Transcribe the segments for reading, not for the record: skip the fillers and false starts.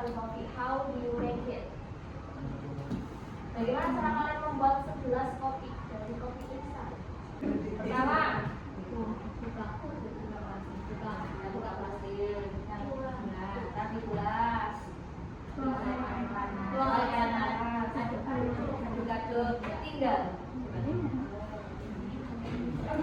instant coffee. How do you make it? Bagaimana cara kalian membuat segelas kopi dari kopi instan? Pertama, buka plastik, taruh gelas, aduk-aduk, tinggal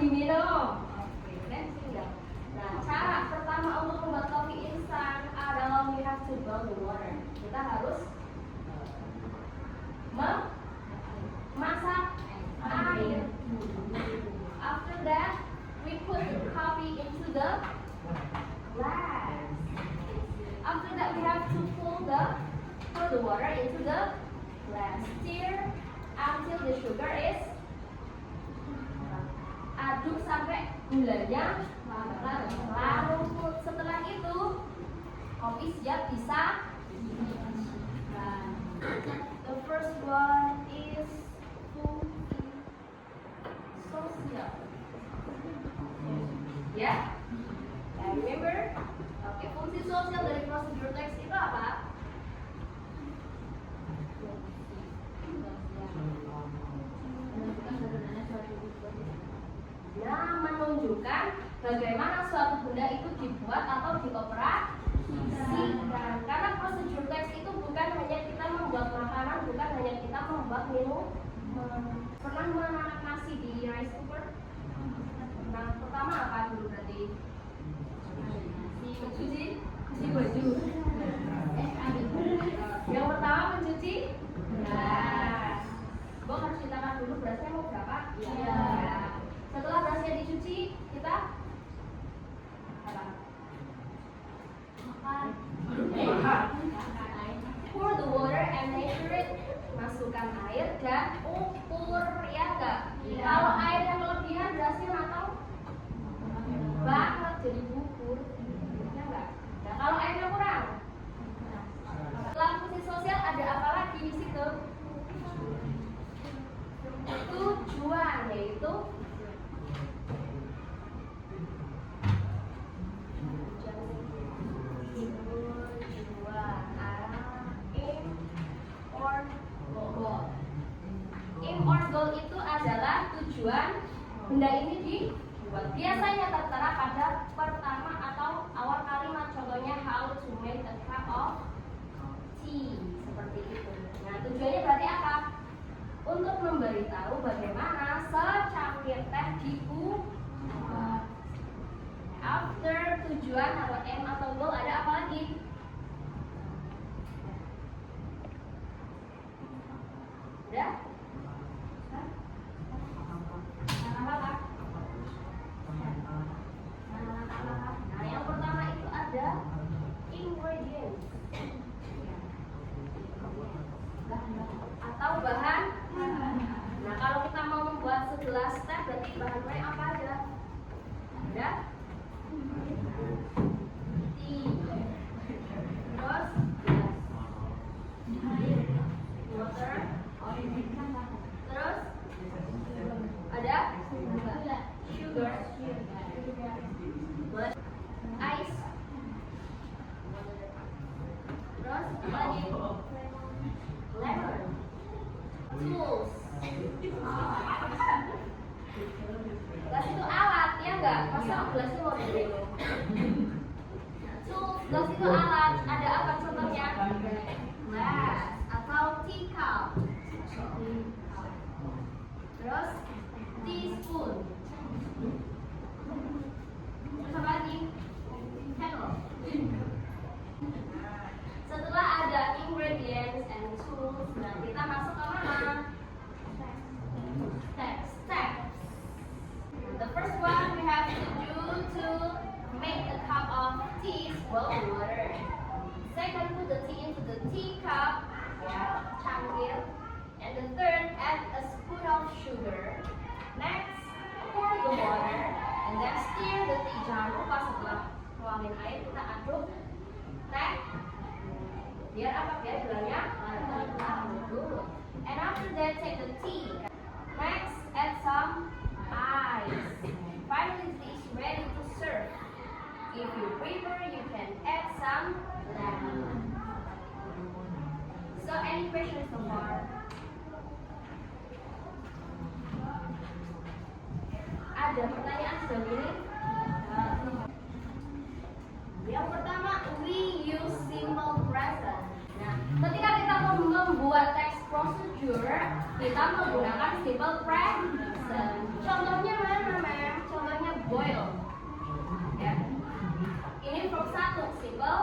diminum. Oke, dan tinggal. Nah, cara pertama untuk membuat kopi instan adalah we have to boil the water. Kita harus memasak air. After that, we put the coffee into the glass. After that, we have to pour the water into the glass. Stir until the sugar is aduk sampai gulanya larut. Setelah itu, kopi siap bisa. The first one is fungsi sosial. Ya, remember? Oke, fungsi sosial dari prosedur teks itu apa? Nah, menunjukkan bagaimana suatu benda itu dibuat atau dioperasikan. Karena prosedur teks itu bukan hanya kita membuat makanan, bukan hanya kita membuat minum. Pernah menanak nasi di rice cooker? Nah, pertama apa dulu berarti? Mencuci baju. Yang pertama mencuci beras. Bo harus ditaruh dulu berasnya mau berapa? Iya. Setelah berasnya dicuci, kita apa? Pour the water and measure it. Masukkan air dan ukur, ya enggak? Kalau air yang kelebihan berasnya matang banget jadi bubur, ya enggak? Nah, kalau airnya kurang, setelah fungsi sosial ada apa lagi di situ? Tujuan, yaitu aim or goal itu adalah tujuan benda ini dibuat. Biasanya tertera pada pertama atau awal kalimat. Contohnya how to make a cup of tea, seperti itu. Nah, tujuannya berarti apa? Untuk memberitahu bagaimana secangkir teh dibuat. After tujuan atau aim atau goal ada apa lagi? Udah? Nah, yang pertama itu ada ingredients atau bahan. Nah, kalau kita mau membuat segelas teh berarti bahan-bahannya apa aja? Ada tea, terus water, terus ada sugar, ice, terus apa lagi? Lemon, tools. Gelas itu alat, ya enggak? Masa gelasnya mau diminum? Tools, gelas itu alat. Ada apa contohnya? Glass atau teacup. Terus teaspoon. Terus apa lagi? Kettle. Setelah ada ingredients and tools, nah kita masuk ke mana? Steps. The first one we have to do to make a cup of tea is boil water. Second, put the tea into the teacup, cangkir. And the third, add a spoon of sugar. Next, pour the water and then stir the tea. Jangan lupa setelah tuangin air kita aduk teh. Biar apa? Biar gulanya larut dulu. And after that, take the tea. Next, add some ice. Finally, the tea is ready to serve. If you prefer, you can add some lemon. Any questions so far? Ada pertanyaan sejauh ini? Yang pertama, we use simple present. Nah, ketika kita membuat text procedure, kita menggunakan simple present. Contohnya mana, Mem? Contohnya boil. Ya. Ini verb 1, simple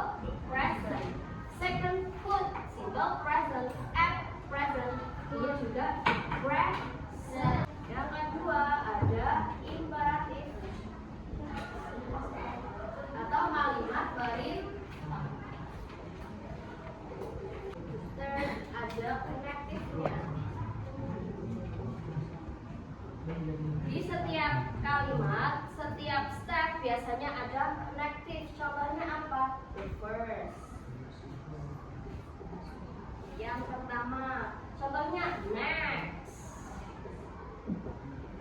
present. Second, put, simple present. At present, ini juga present. Yang kedua ada imperatif atau kalimat perintah. Third, ada connective-nya. Di setiap kalimat, setiap step biasanya ada connective. Contohnya apa? The first. Yang pertama, contohnya next.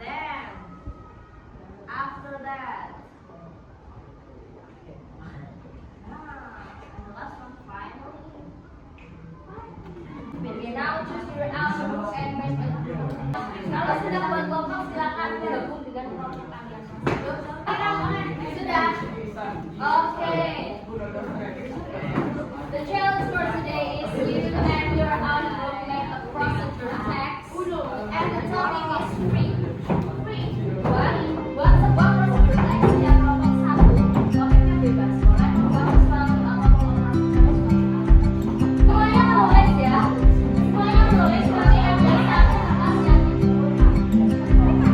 Then, after that. And the last one, finally. Okay, now choose your alphabet and make a group. Kalau sudah buat kelompok, silakan gabung dengan kelompok kalian. Sudah? Okay. The challenge for today is you and your outlook make a procedure text, and the topic is free. Free. Buat sebuah procedure text yang kelompok 1, topiknya bebas. Boleh buat sesuatu atau kelompok. Semuanya menulis ya. Semuanya menulis nanti ada satu kertas yang sudah selesai? Sudah.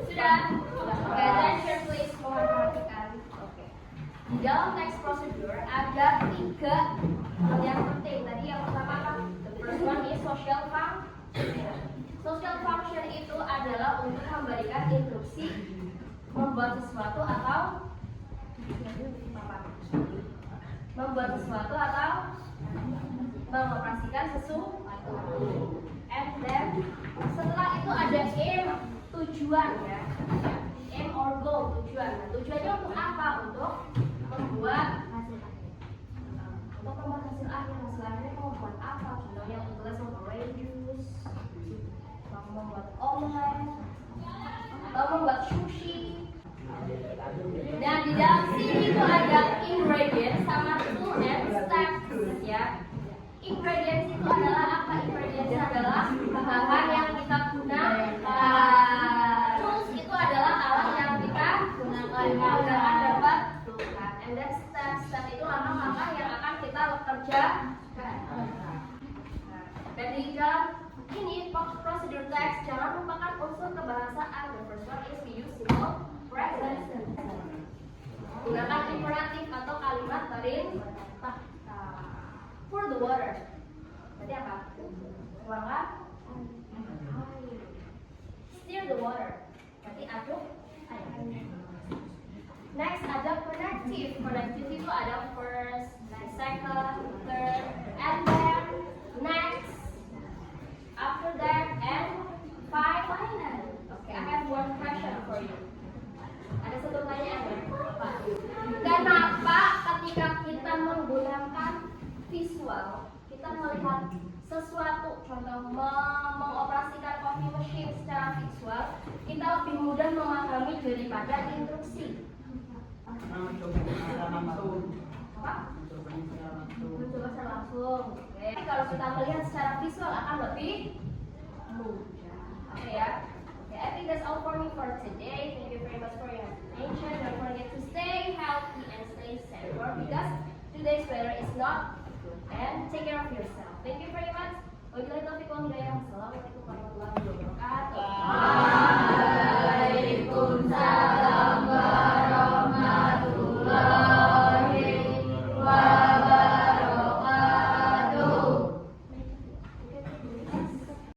Sudah. Oke, attention please. Mohon perhatikan. Oke. Di dalam text procedure ada 3 hal yang penting. Tadi yang pertama apa? The first one is social function. Social function itu adalah untuk memberikan instruksi membuat sesuatu atau Apa? Membuat sesuatu atau mengoperasikan sesuatu. And then setelah itu ada aim, tujuan ya. Aim or goal, tujuan. Nah, tujuannya untuk apa? Untuk membuat hasil akhir. Untuk membuat hasil akhir. Hasil akhirnya mau membuat apa? Contohnya untuk tulis membuat juice, membuat omelet, atau membuat sushi. Nah, di dalam sini itu ada ingredients sama tool and steps ya. Ingredients itu adalah apa? Ingredients adalah bahan yang kita gunakan. Tools itu adalah alat yang kita gunakan dapat tulisan. And then step itu langkah-langkah yang akan kita kerjakan. Dan di dalam ini procedure text jangan lupakan unsur kebahasaan. The first one is we use simple present. Gunakan imperatif atau kalimat perintah. Pour the water. Berarti apa? Tuangkan air. Stir the water. Berarti aduk air. Next ada connective. Connective itu ada first, second, third, and then next, after that, and final. Okay, I have one question for you. Ada satu pertanyaan. Kenapa ketika kita menggunakan visual, kita melihat sesuatu, contoh mengoperasikan coffee machine secara visual, kita lebih mudah memahami daripada instruksi. Apa? Mencoba secara langsung. Oke. Kalau kita melihat secara visual akan lebih mudah. Oke ya. I think that's all for me for today. Thank you very much for your